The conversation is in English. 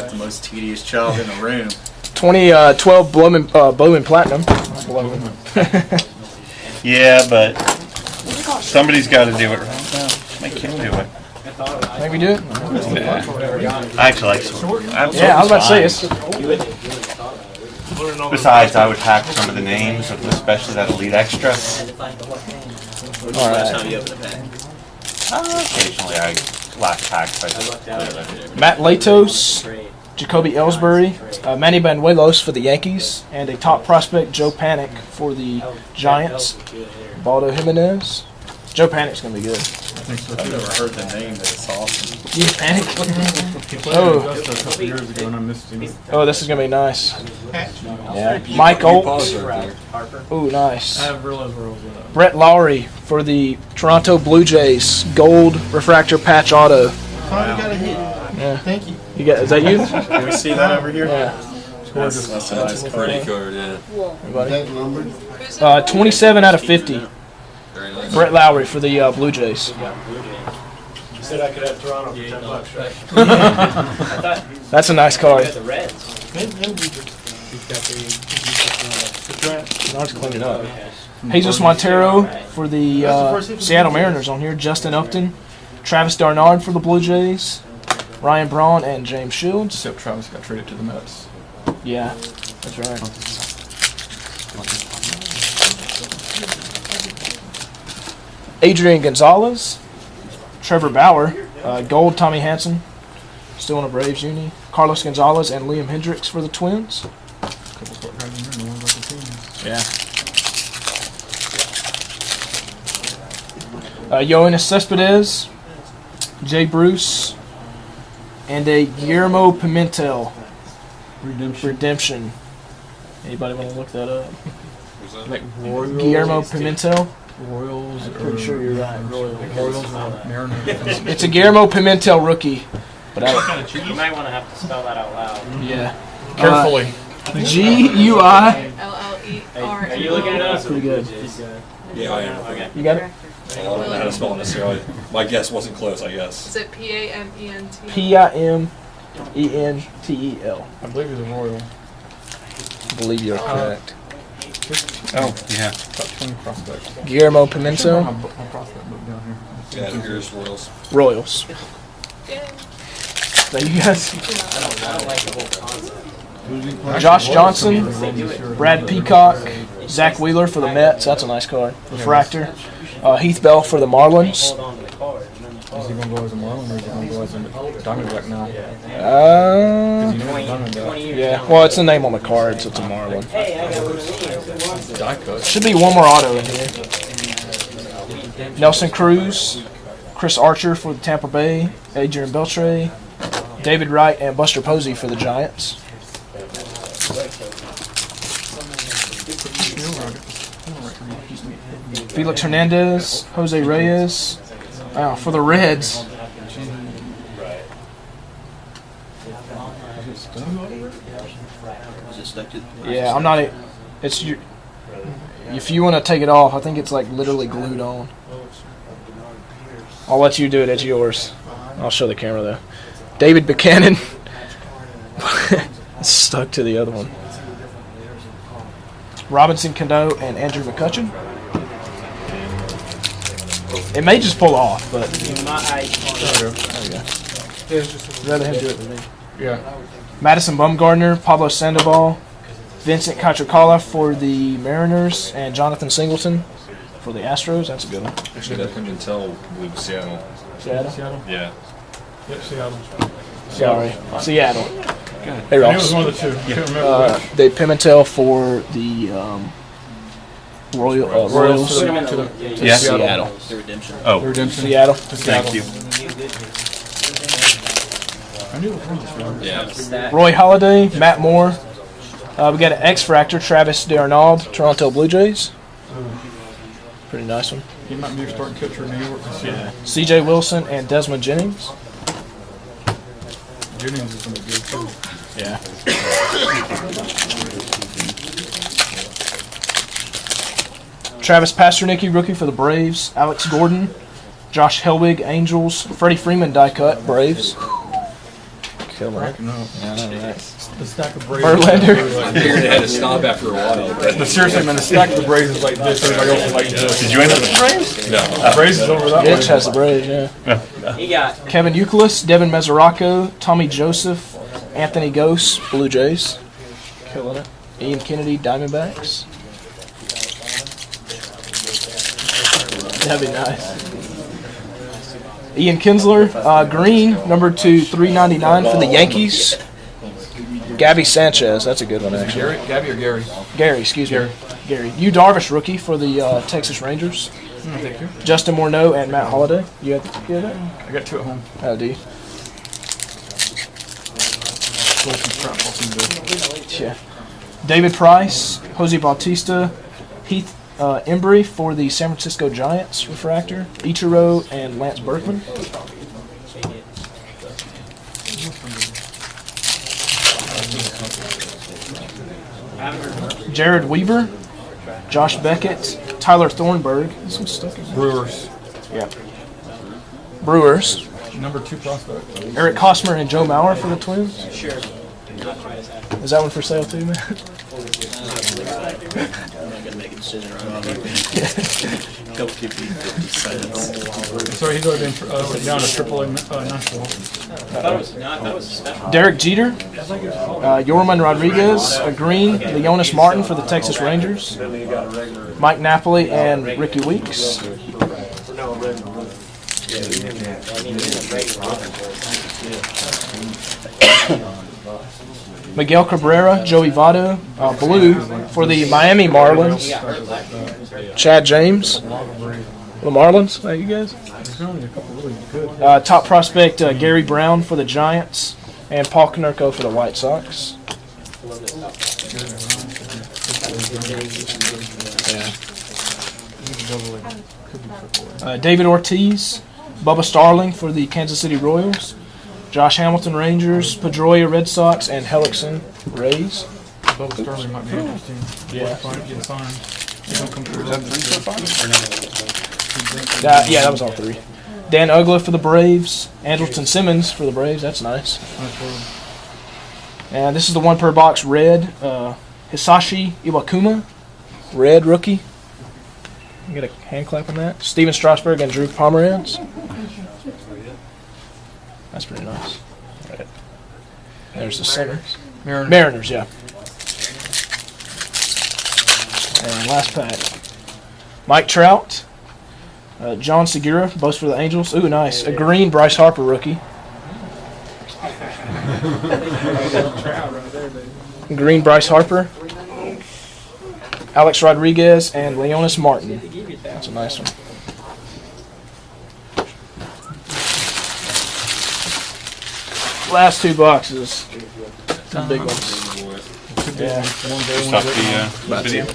like the most tedious job in the room. 2012 Bowman Platinum. Yeah, but somebody's got to do it. Make him do it. Think we do it? Yeah. I actually like sword. Yeah, I was about to say it's. Besides, I would hack some of the names, of especially that Elite Extra. All right. Occasionally, I lack hacks. Matt Latos, Jacoby Ellsbury, Manny Banuelos for the Yankees, and a top prospect, Joe Panic, for the Giants. Baldo Jimenez. Joe Panic's going to be good. I've never heard the name, but it's awesome. Yeah, Panic. Oh, this is going to be nice. Yeah. Mike Olt. Ooh, nice. Brett Lowry for the Toronto Blue Jays. Gold refractor patch auto. Finally got a hit. Yeah. Thank you. Is that you? Can we see that over here? Yeah. That's a nice Pretty card, yeah. Everybody. 27 out of 50. Brett Lowry for the Blue Jays. Said I could have Toronto for $10, right? That's a nice card. The Reds. I'll just clean it up. Jesus Montero for the Seattle Mariners on here. Justin Upton. Travis Darnard for the Blue Jays. Ryan Braun and James Shields. Except Travis got traded to the Mets. Yeah, that's right. Adrian Gonzalez. Trevor Bauer. Gold Tommy Hanson. Still in a Braves uni. Carlos Gonzalez and Liam Hendricks for the Twins. Yeah. Yoenis Cespedes. Jay Bruce. And a Guillermo Pimentel. Redemption. Anybody want to look that up? Like Royals. Guillermo Pimentel? Royals. I'm pretty sure you're right. Royals. Mariners. It's a Guillermo Pimentel rookie. But You might want to have to spell that out loud. Yeah. Carefully. G-U-I. L-L-E-R. Are you looking it up? Pretty good. Yeah, I am. Okay. You got it? I don't know how to spell it necessarily. My guess wasn't close, I guess. Is it P-A-M-E-N-T? P-I-M-E-N-T-E-L. I believe he's a Royal. I believe you're correct. Oh, yeah. Top 20 prospect. Guillermo Pimentel. My prospect book down here. Yeah, here's Royals. Royals. So you guys. I don't like the whole concept. Josh Johnson, Brad Peacock, Zach Wheeler for the Mets. That's a nice card. Refractor. Heath Bell for the Marlins. Hold on to the card. Is he going to go as a Marlin or is he going to go as a Diamondback now? 20 years. Yeah. Well, it's the name on the card, so it's a Marlin. Hey, I got one of these. Die cut. Should be one more auto in here. Nelson Cruz, Chris Archer for the Tampa Bay, Adrian Beltre, David Wright, and Buster Posey for the Giants. Felix Hernandez, Jose Reyes, for the Reds. Yeah, I'm not. It's your. If you want to take it off, I think it's like literally glued on. I'll let you do it. It's yours. I'll show the camera though. David Buchanan. It's stuck to the other one. Robinson Cano and Andrew McCutcheon. It may just pull off, but There you go. I'd rather him do it than me. Yeah. Madison Bumgardner, Pablo Sandoval, Vincent Cachocala for the Mariners, and Jonathan Singleton for the Astros. That's a good one. Actually, that can tell with Seattle. Seattle? Seattle? Yeah. Yep, Seattle. Sorry. Seattle. Hey, I knew it Ross. was one of the two. I couldn't remember which. Dave Pimentel for the Royals. To Yeah. Seattle. The redemption. Oh, Redemption. Seattle. thank you. I knew it was one of the two. Yeah. Roy Halladay, Matt Moore. We got an X-Fractor, Travis D'Arnaud, Toronto Blue Jays. Pretty nice one. He might be your starting catcher in New York this year. C.J. Wilson and Desmond Jennings. Jennings is going to be good too. Yeah. Travis Pasternicki, rookie for the Braves. Alex Gordon. Josh Helwig, Angels. Freddie Freeman, die cut, Braves. Killing it. No. Yeah, I know that. The stack of Braves. Verlander. I figured it had to stop after a while. But seriously, man, the stack of the Braves is like this. Everybody else is like this. Did you end up with the Braves? No. The Braves is over that way. Mitch has the Braves, yeah. Kevin Youkilis, Devin Mesoraco, Tommy Joseph, Anthony Gose, Blue Jays. Killing it. Ian Kennedy, Diamondbacks. That'd be nice. Ian Kinsler, green, number 2/399 for the Yankees. Gabby Sanchez, that's a good one actually. Gabby or Gary? Gary, excuse me. Gary. Yu Darvish, rookie for the Texas Rangers. Thank you. Justin Morneau and Matt Holliday. You have that? I got 2 at home. Oh, do you? Yeah. David Price, Jose Bautista, Heath Embry for the San Francisco Giants, refractor, Ichiro and Lance Berkman. Jared Weaver, Josh Beckett, Tyler Thornburg. This one's stuck in there. Brewers. Yeah. Brewers. Number 2 prospect. Eric Hosmer and Joe Mauer for the Twins. Sure. Is that one for sale too, man? Sorry, he's already been down to AAA Nashville. Derek Jeter, Yorman Rodriguez, a green, Leonis Martin for the Texas Rangers, Mike Napoli and Ricky Weeks. Miguel Cabrera, Joey Votto, blue for the Miami Marlins. Chad James, the Marlins. How you guys? Top prospect Gary Brown for the Giants, and Paul Konerko for the White Sox. David Ortiz, Bubba Starling for the Kansas City Royals, Josh Hamilton Rangers, Pedroia Red Sox, and Hellickson Rays. Bubba Starling might be interesting. Yeah. Get signed. He's gonna come through. Is that 3 so far? Yeah, that was all 3. Dan Ugla for the Braves, Andrelton Simmons for the Braves. That's nice. And this is the 1 per box red. Hisashi Iwakuma, red rookie. You get a hand clap on that. Steven Strasburg and Drew Pomeranz. That's pretty nice. There's the centers. Mariners, yeah. And last pack. Mike Trout, John Segura, both for the Angels. Ooh, nice. A green Bryce Harper rookie. Green Bryce Harper. Alex Rodriguez and Leonis Martin. That's a nice one. Last 2 boxes. Some big ones. Yeah. Stop the video.